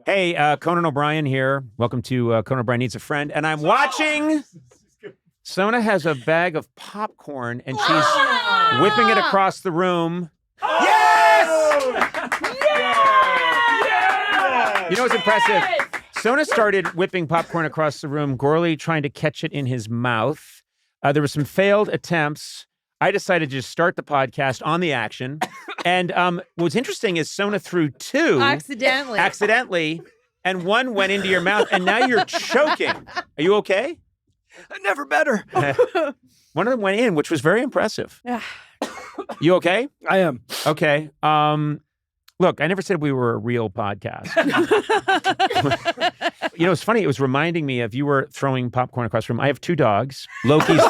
Hey, Conan O'Brien here. Welcome to Conan O'Brien Needs a Friend. And I'm watching. Sona has a bag of popcorn, and she's whipping it across the room. Yes! Yeah! You know what's impressive? Sona started whipping popcorn across the room, Gourley trying to catch it in his mouth. There were some failed attempts. I decided to just start the podcast on the action. And what's interesting is Sona threw two. Accidentally. And one went into your mouth, and now you're choking. Are you okay? Never better. One of them went in, which was very impressive. You okay? I am. Okay. Look, I never said we were a real podcast. You know, it's funny. It was reminding me of you were throwing popcorn across the room. I have two dogs. Loki's.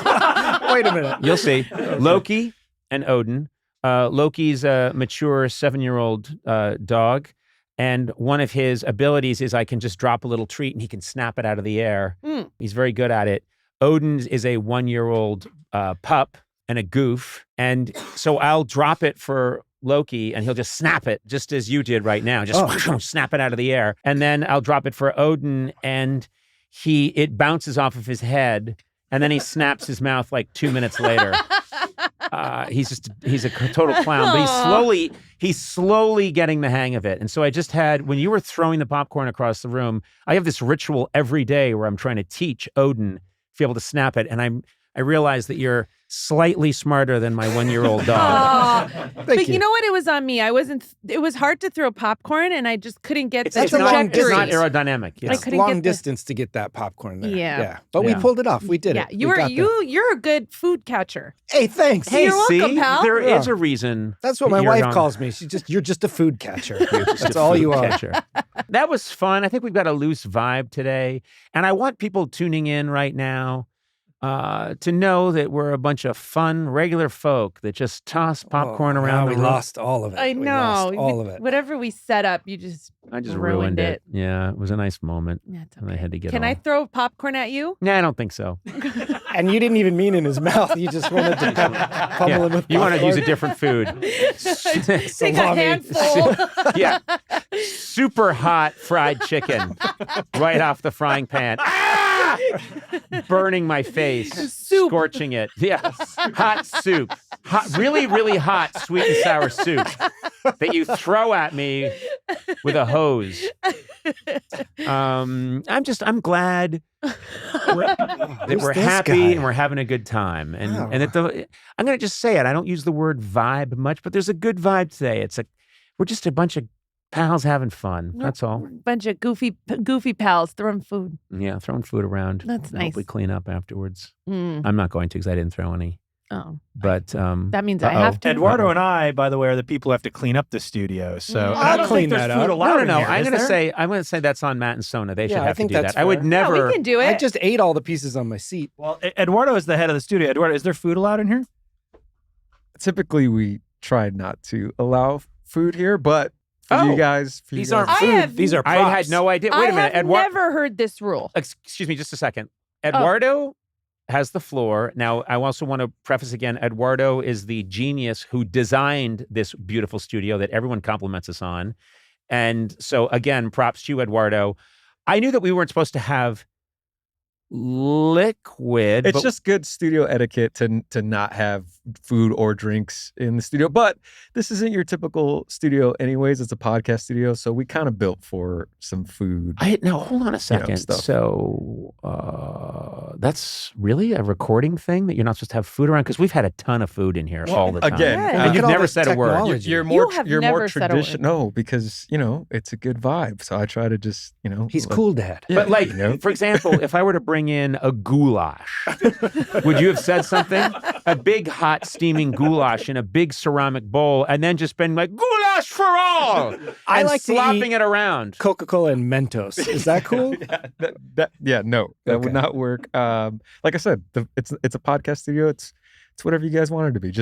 Wait a minute. You'll see. Loki and Odin. Loki's a mature 7-year-old dog. And one of his abilities is I can just drop a little treat and he can snap it out of the air. He's very good at it. Odin is a 1-year-old pup and a goof. And so I'll drop it for Loki and he'll just snap it just as you did right now. Just snap it out of the air. And then I'll drop it for Odin and it bounces off of his head and then he snaps his mouth like 2 minutes later. He's a total clown, but he's slowly getting the hang of it. And so I just had, when you were throwing the popcorn across the room, I have this ritual every day where I'm trying to teach Odin to be able to snap it. And I realize that you're slightly smarter than my 1-year-old dog. But you know what? It was on me. It was hard to throw popcorn and I just couldn't get the trajectory. It's not aerodynamic. I couldn't long get distance to get that popcorn there. Yeah. But we pulled it off. We did it. You're a good food catcher. Hey, thanks. Hey, you're welcome, pal. There is a reason. That's what my wife calls me. You're just a food catcher. That's all you are. That was fun. I think we've got a loose vibe today. And I want people tuning in right now to know that we're a bunch of fun, regular folk that just toss popcorn around the room. We lost all of it. I know. We lost all of it. Whatever we set up, I just ruined it. Yeah, it was a nice moment. Yeah, it's okay. And I had to get Can I throw popcorn at you? Nah, I don't think so. And you didn't even mean in his mouth. You just wanted to pummel him with You want to use a different food. Take a handful. Yeah. Super hot fried chicken right off the frying pan. Burning my face, soup. Scorching it. Yes, hot soup, really, really hot sweet and sour soup that you throw at me with a hose. I'm glad that we're happy and we're having a good time, and that I'm going to just say it. I don't use the word vibe much, but there's a good vibe today. We're just a bunch of pals having fun. That's all. Bunch of goofy pals throwing food. Yeah, throwing food around. That's nice. Hopefully clean up afterwards. I'm not going to because I didn't throw any. Oh. But that means I have to. Eduardo and I, by the way, are the people who have to clean up the studio. So I'll clean that up. No. I'm going to say that's on Matt and Sona. They should have to do that. Fair. I would never. No, we can do it. I just ate all the pieces on my seat. Well, Eduardo is the head of the studio. Eduardo, is there food allowed in here? Typically, we try not to allow food here, but you guys, these aren't food. These are props. I had no idea. Wait a minute. I have never heard this rule. Excuse me, just a second. Eduardo has the floor. Now, I also want to preface again, Eduardo is the genius who designed this beautiful studio that everyone compliments us on. And so, again, props to you, Eduardo. I knew that we weren't supposed to have liquid. It's just good studio etiquette to not have food or drinks in the studio. But this isn't your typical studio anyways. It's a podcast studio. So we kind of built for some food. Now, hold on a second. So that's really a recording thing that you're not supposed to have food around? Because we've had a ton of food in here all the time. Again, and you've never said a word. You're more traditional. No, because, it's a good vibe. So I try to just, He's cool, Dad. Yeah, but for example, if I were to bring in a goulash, would you have said something? A big hot steaming goulash in a big ceramic bowl and then just been like, goulash for all! I like slopping it around. Coca-Cola and Mentos. Is that cool? That would not work. Like I said, it's a podcast studio. It's whatever you guys want it to be.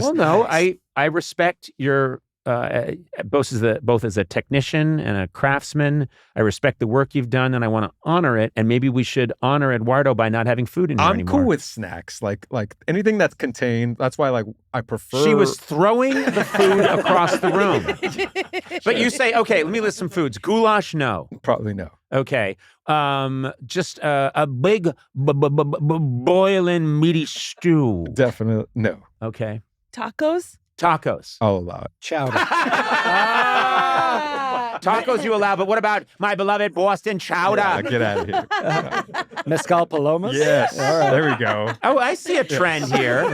I respect your both as a technician and a craftsman. I respect the work you've done, and I want to honor it. And maybe we should honor Eduardo by not having food in here I'm anymore. cool with snacks, like anything that's contained. That's why I prefer. She was throwing the food across the room. But you say, okay, let me list some foods. Goulash, no. Probably no. Okay. Just a big boiling meaty stew. Definitely no. Okay. Tacos? Tacos. I'll allow it. Chowder. Tacos you allow, but what about my beloved Boston chowder? Yeah, get out of here. Mezcal palomas? Yes. All right. There we go. Oh, I see a trend here.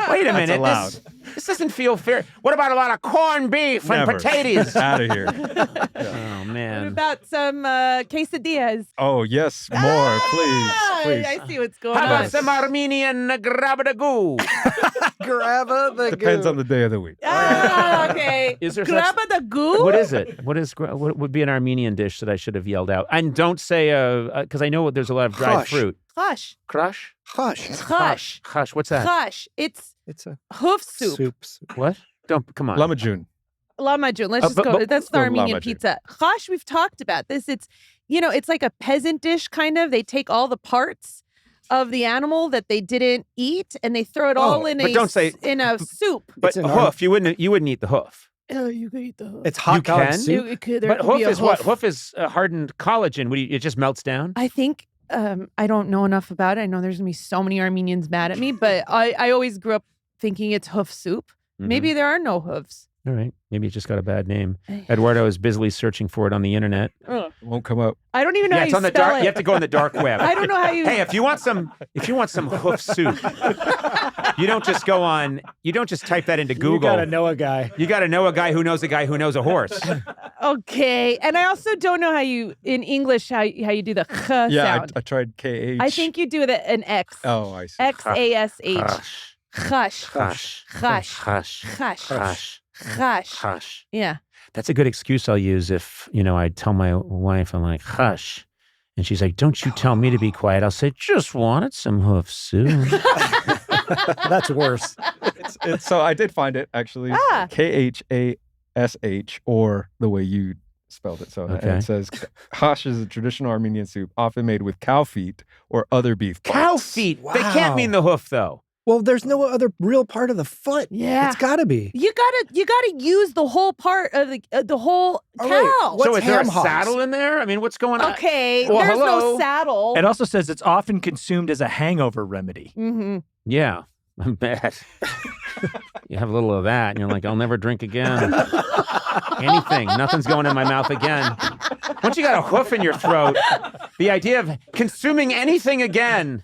Wait a minute. allowed. This doesn't feel fair. What about a lot of corned beef and Never. potatoes? Out of here. Oh, What man. about some quesadillas? Oh, yes. More, please. Please. I see what's going How on. about some Armenian grabadagoo? Grabba the Depends on the day of the week. Okay. Is there Grabba the goo? What is it? What would be an Armenian dish that I should have yelled out? And don't say because I know there's a lot of dried Khash. fruit. Khash. Crush? Hush. Khash. Khash. What's that? Khash. It's It's a hoof soup. soup. What? Don't come on. Lamajun. Lamajun. Let's just but- go. but- That's the go Armenian lamajun. pizza. Khash, we've talked about this. It's, it's like a peasant dish kind of. They take all the parts of the animal that they didn't eat and they throw it all in but don't say- in a soup. But It's an hoof. You wouldn't eat the hoof. Oh, you could eat the hoof. It's hot You dog can? soup. But hoof is what? Hoof is hardened collagen. It just melts down. I think I don't know enough about it. I know there's gonna be so many Armenians mad at me, but I always grew up thinking it's hoof soup. Mhm. Maybe there are no hoofs. All right. Maybe it just got a bad name. Eduardo is busily searching for it on the internet. Ugh. Won't come up. I don't even know Yeah, how it's you on the spell dark. it. You have to go on the dark web. I don't know how you. Hey, if you want some hoof soup, you don't just go on. You don't just type that into Google. You gotta know a guy. You got to know a guy who knows a guy who knows a horse. Okay, and I also don't know how you in English how you do the ch Yeah, sound. I tried KH. I think you do an X. Oh, I see. X-A-S-H. Hush. Hush. Hush. Hush. Hush. Hush. Hush. Hush. Yeah. That's a good excuse I'll use if, I tell my wife, I'm like, hush. And she's like, don't you tell me to be quiet. I'll say, just wanted some hoof soup. That's worse. So I did find it actually. Ah. KHASH, or the way you spelled it. So Okay. and it says, hash is a traditional Armenian soup often made with cow feet or other beef parts. Cow feet. They can't Wow. mean the hoof, though. Well, there's no other real part of the foot. Yeah. It's gotta be. You gotta use the whole part of the whole Oh, cow. wait. What's So is there a ham hocks? saddle in there? I mean, what's going on? Okay, Well, there's hello. no saddle. It also says it's often consumed as a hangover remedy. Mm-hmm. Yeah, I'm bad. You have a little of that, and you're like, I'll never drink again. Anything. Nothing's going in my mouth again. Once you got a hoof in your throat, the idea of consuming anything again.